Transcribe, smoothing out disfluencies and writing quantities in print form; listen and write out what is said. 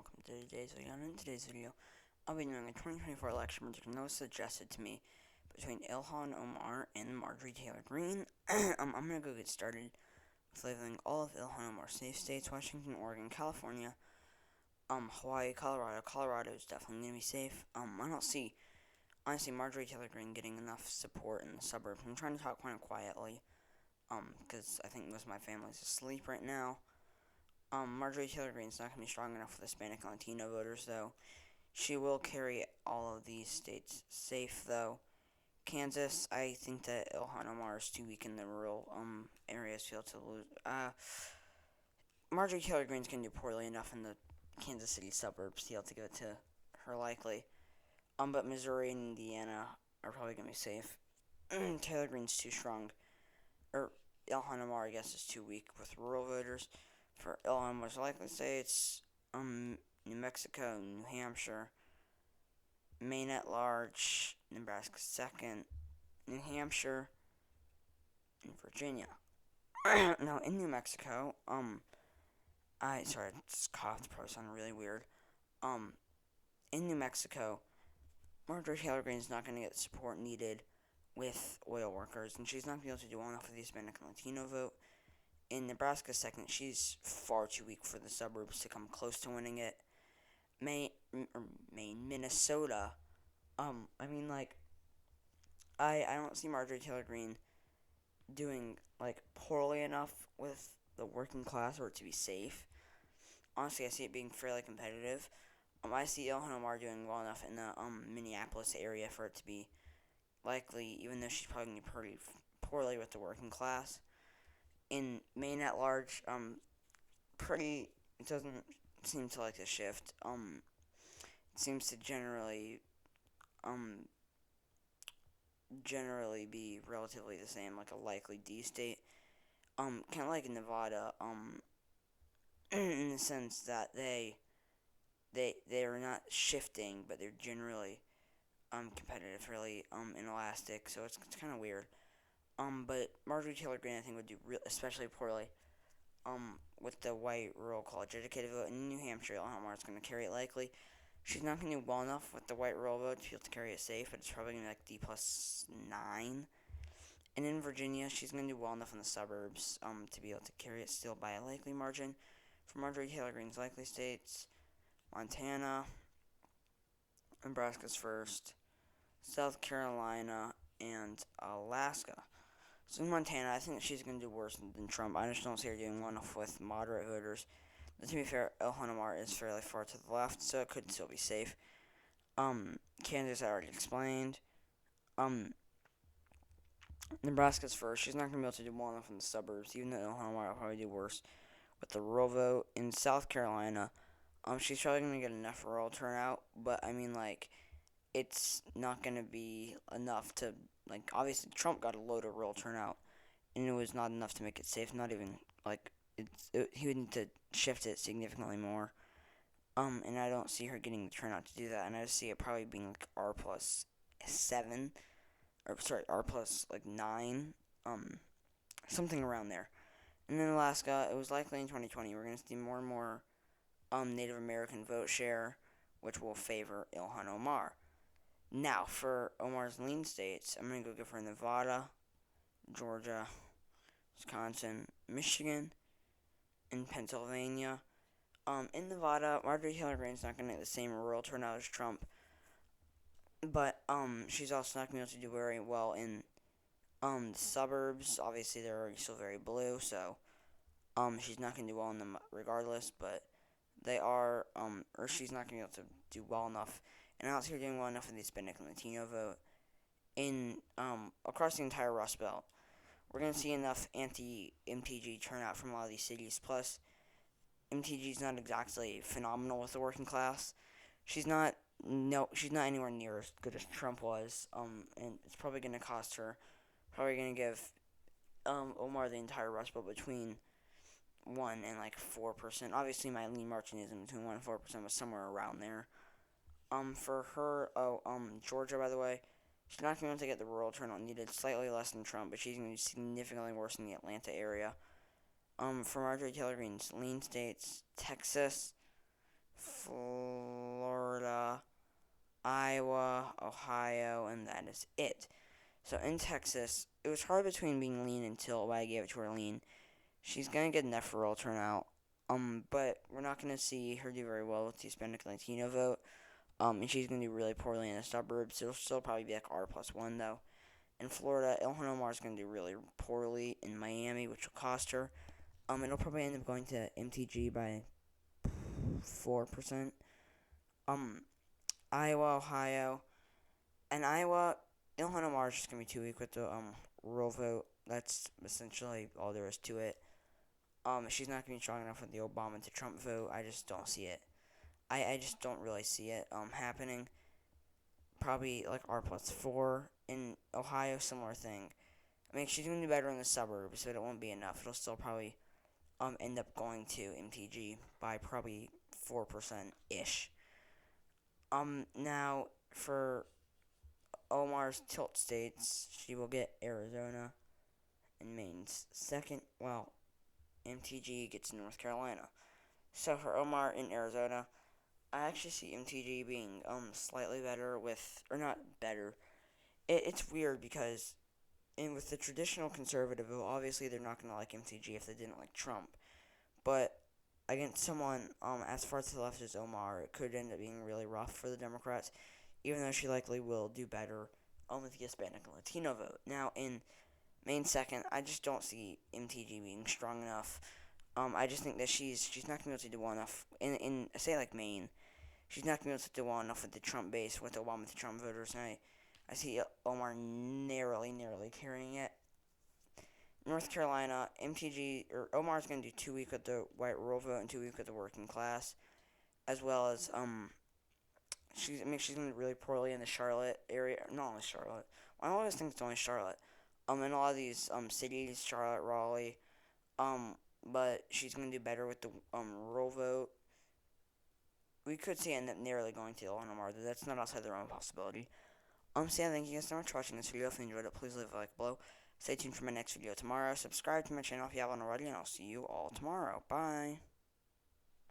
welcome to today's video. And in today's video, I'll be doing a 2024 election prediction that was suggested to me between Ilhan Omar and Marjorie Taylor-Greene. I'm gonna go get started with labeling all of Ilhan Omar's safe states: Washington, Oregon, California, Hawaii, Colorado. Colorado is definitely gonna be safe. I don't see, honestly, Marjorie Taylor-Greene getting enough support in the suburbs. I'm trying to talk kind of quietly, because I think most of my family's asleep right now. Marjorie Taylor-Greene's not going to be strong enough for the Hispanic and Latino voters, though. She will carry all of these states safe, though. Kansas, I think that Ilhan Omar is too weak in the rural areas to be able to lose. Marjorie Taylor-Greene's going to do poorly enough in the Kansas City suburbs to be able to give it to her, likely. But Missouri and Indiana are probably going to be safe. Taylor-Greene's too strong. Ilhan Omar, I guess, is too weak with rural voters. For Illinois, most likely states, New Mexico, New Hampshire, Maine at large, Nebraska second, New Hampshire, and Virginia. Now, in New Mexico, I just coughed, probably sounded really weird. In New Mexico, Marjorie Taylor-Greene is not going to get the support needed with oil workers, and she's not going to be able to do well enough for the Hispanic and Latino vote. In Nebraska second, she's far too weak for the suburbs to come close to winning it. Maine, Minnesota, I don't see Marjorie Taylor-Greene doing, poorly enough with the working class for it to be safe. Honestly, I see it being fairly competitive. I see Ilhan Omar doing well enough in the, Minneapolis area for it to be likely, even though she's probably going to do pretty poorly with the working class. In Maine at large, it doesn't seem to like the shift. It seems to generally be relatively the same, like a likely D state. Kind of like in Nevada, in the sense that they are not shifting, but they're generally, competitive, fairly, inelastic, so it's kind of weird. But Marjorie Taylor-Greene, I think, would do especially poorly, with the white rural college educated vote. In New Hampshire, Ilhan Omar is going to carry it likely. She's not going to do well enough with the white rural vote to be able to carry it safe, but it's probably going to be like D+9. And in Virginia, she's going to do well enough in the suburbs, to be able to carry it still by a likely margin. For Marjorie Taylor-Greene's likely states, Montana, Nebraska's first, South Carolina, and Alaska. So in Montana, I think she's going to do worse than Trump. I just don't see her doing well enough with moderate voters. But to be fair, Ilhan Omar is fairly far to the left, so it could still be safe. Kansas, I already explained. Nebraska's first. She's not going to be able to do well enough in the suburbs, even though Ilhan Omar will probably do worse with the rural vote. In South Carolina, she's probably going to get enough rural turnout, but, it's not going to be enough to, obviously Trump got a load of rural turnout, and it was not enough to make it safe, not even, he would need to shift it significantly more, and I don't see her getting the turnout to do that, and I just see it probably being, R+7, R+9, something around there. And in Alaska, it was likely in 2020, we're going to see more and more, Native American vote share, which will favor Ilhan Omar. Now, for Omar's lean states, I'm going to go give her Nevada, Georgia, Wisconsin, Michigan, and Pennsylvania. In Nevada, Marjorie Taylor-Greene's not going to get the same rural turnout as Trump, but she's also not going to be able to do very well in the suburbs. Obviously, they're already still very blue, so she's not going to do well in them regardless, but they are, or she's not going to be able to do well enough. And I don't see her doing well enough in the Hispanic and Latino vote. Across the entire Rust Belt, we're going to see enough anti-MTG turnout from a lot of these cities. Plus, MTG is not exactly phenomenal with the working class. She's not anywhere near as good as Trump was. And it's probably going to cost her, probably going to give Omar the entire Rust Belt between 1 and 4%. Obviously, my lean margin isn't between 1 and 4%, but somewhere around there. For her, Georgia, by the way, she's not going to get the rural turnout needed, slightly less than Trump, but she's going to be significantly worse in the Atlanta area. For Marjorie Taylor Greene's lean states, Texas, Florida, Iowa, Ohio, and that is it. So in Texas, it was hard between being lean until I gave it to her lean. She's gonna get enough for all turnout. But we're not gonna see her do very well with the Hispanic Latino vote. And she's gonna do really poorly in the suburbs. It'll still probably be like R+1 though. In Florida, Ilhan Omar is gonna do really poorly in Miami, which will cost her. It'll probably end up going to MTG by 4%. Um, Iowa, Ohio, and Iowa, Ilhan Omar is just gonna be too weak with the rural vote. That's essentially all there is to it. She's not gonna be strong enough with the Obama to Trump vote. I just don't see it. I just don't really see it happening. Probably like R+4 in Ohio, similar thing. I mean, she's gonna do better in the suburbs, but it won't be enough. It'll still probably end up going to MTG by probably 4% ish. Now for Omar's tilt states, she will get Arizona and Maine's second. Well, MTG gets North Carolina. So for Omar in Arizona, I actually see MTG being slightly better with, or not better. It's weird because with the traditional conservative, well, obviously they're not gonna like MTG if they didn't like Trump. But against someone as far to the left as Omar, it could end up being really rough for the Democrats, even though she likely will do better with the Hispanic and Latino vote. Now in Maine second, I just don't see MTG being strong enough. I just think that she's not gonna be able to do well enough in a state like Maine. She's not gonna be able to do well enough with the Trump base, with Obama to Trump voters, and I see Omar narrowly carrying it. North Carolina, MTG or Omar's gonna do 2 week with the white rural vote and 2 week with the working class, as well as she's gonna do really poorly in the Charlotte area. Not only Charlotte. I always think it's only Charlotte. In a lot of these cities, Charlotte, Raleigh. But she's gonna do better with the rural vote. We could see end up narrowly going to Ilhan Omar, though that's not outside the realm of possibility. So yeah, thank you guys so much for watching this video. If you enjoyed it, please leave a like below. Stay tuned for my next video tomorrow. Subscribe to my channel if you haven't already, and I'll see you all tomorrow. Bye.